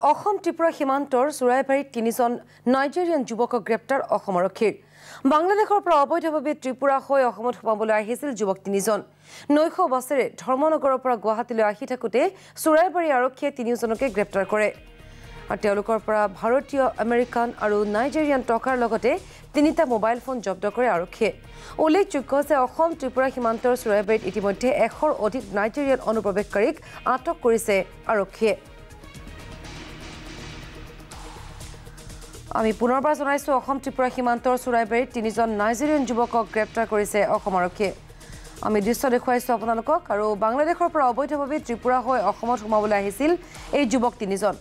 অসম ত্ৰিপুৰা সীমান্তৰ চুৰাইবাৰীত তিনিজন নাইজেৰিয়ান যুৱকক গ্ৰেপ্তাৰ অসম আৰক্ষীৰ। বাংলাদেশৰ পৰা অবৈধভাৱে ত্ৰিপুৰা হৈ অসমত সোমাবলৈ আহিছিল যুৱক তিনিজন। নৈশ বাছেৰে ধৰ্মনগৰৰ পৰা গুৱাহাটীলৈ আহি থাকোঁতে চুৰাইবাৰী আৰক্ষীয়ে তিনিওজনকে গ্ৰেপ্তাৰ কৰে। আৰু তেওঁলোকৰ পৰা ভাৰতীয়, আমেৰিকান আৰু নাইজেৰিয়ান টকাৰ লগতে 3টা মোবাইল ফোন জব্দ কৰে আৰক্ষীয়ে। উল্লেখযোগ্য যে অসম ত্ৰিপুৰা সীমান্তৰ চুৰাইবাৰীত ইতিমধ্যে 100ৰ অধিক নাইজেৰিয়ান অনুপ্ৰৱেশকাৰীক আটক কৰিছে আৰক্ষীয়ে। আমি পুনৰবাৰ জনাইছো অসম ত্ৰিপুৰা সীমান্তৰ চুৰাইবাৰীত তিনিজন নাইজেৰিয়ান যুৱকক গ্ৰেপ্তাৰ কৰিছে অসম আৰক্ষীয়ে। আমি দৃশ্য দেখুৱাইছো আপোনালোকক। আৰু বাংলাদেশৰ পৰা অবৈধভাৱে ত্ৰিপুৰা হৈ অসমত সোমাবলৈ আহিছিল এই যুৱক তিনিজন।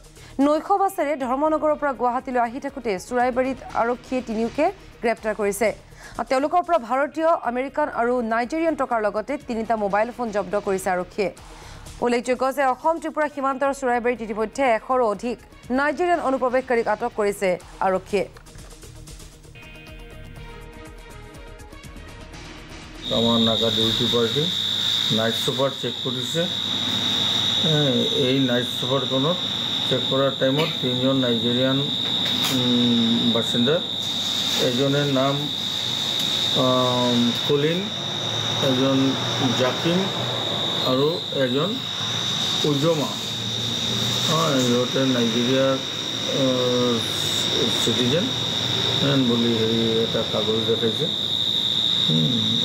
নৈশ বাছেৰে ধৰ্মনগৰৰ পৰা গুৱাহাটীলৈ আহি থাকোঁতে চুৰাইবাৰীত আৰক্ষীয়ে তিনিওকে গ্ৰেপ্তাৰ কৰিছে। তেওঁলোকৰ পৰা ভাৰতীয়, আমেৰিকান আৰু নাইজেৰিয়ান টকাৰ লগতে 3টা মোবাইল ফোন জব্দ কৰিছে আৰক্ষীয়ে। উল্লেখযোগ্য যে অসম ত্ৰিপুৰা সীমান্তৰ চুৰাইবাৰীত ইতিমধ্যে 100ৰো অধিক নাইজেৰিয়ান অনুপ্ৰৱেশকাৰীক আটক কৰিছে আৰক্ষীয়ে। আমার নাকা duty party night super check করেছে। এই নাইট সুপারখনত চেক করার টাইমত 3জন নাইজেরিয়ান বাসিন্দা। এজনের নাম কলিন, এজন জাকিম আৰু এজন উজমা। ইহঁতে নাইজেৰিয়াৰ চিটিজেন বুলি এটা কাগজ দেখাইছে।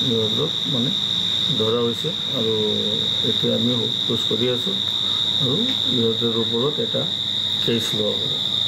ইহঁতক মানে ধৰা হৈছে আৰু এতিয়া আমি সোধ পোছ কৰি আছোঁ আৰু ইহঁতৰ ওপৰত এটা কেছ লোৱা হ'ব।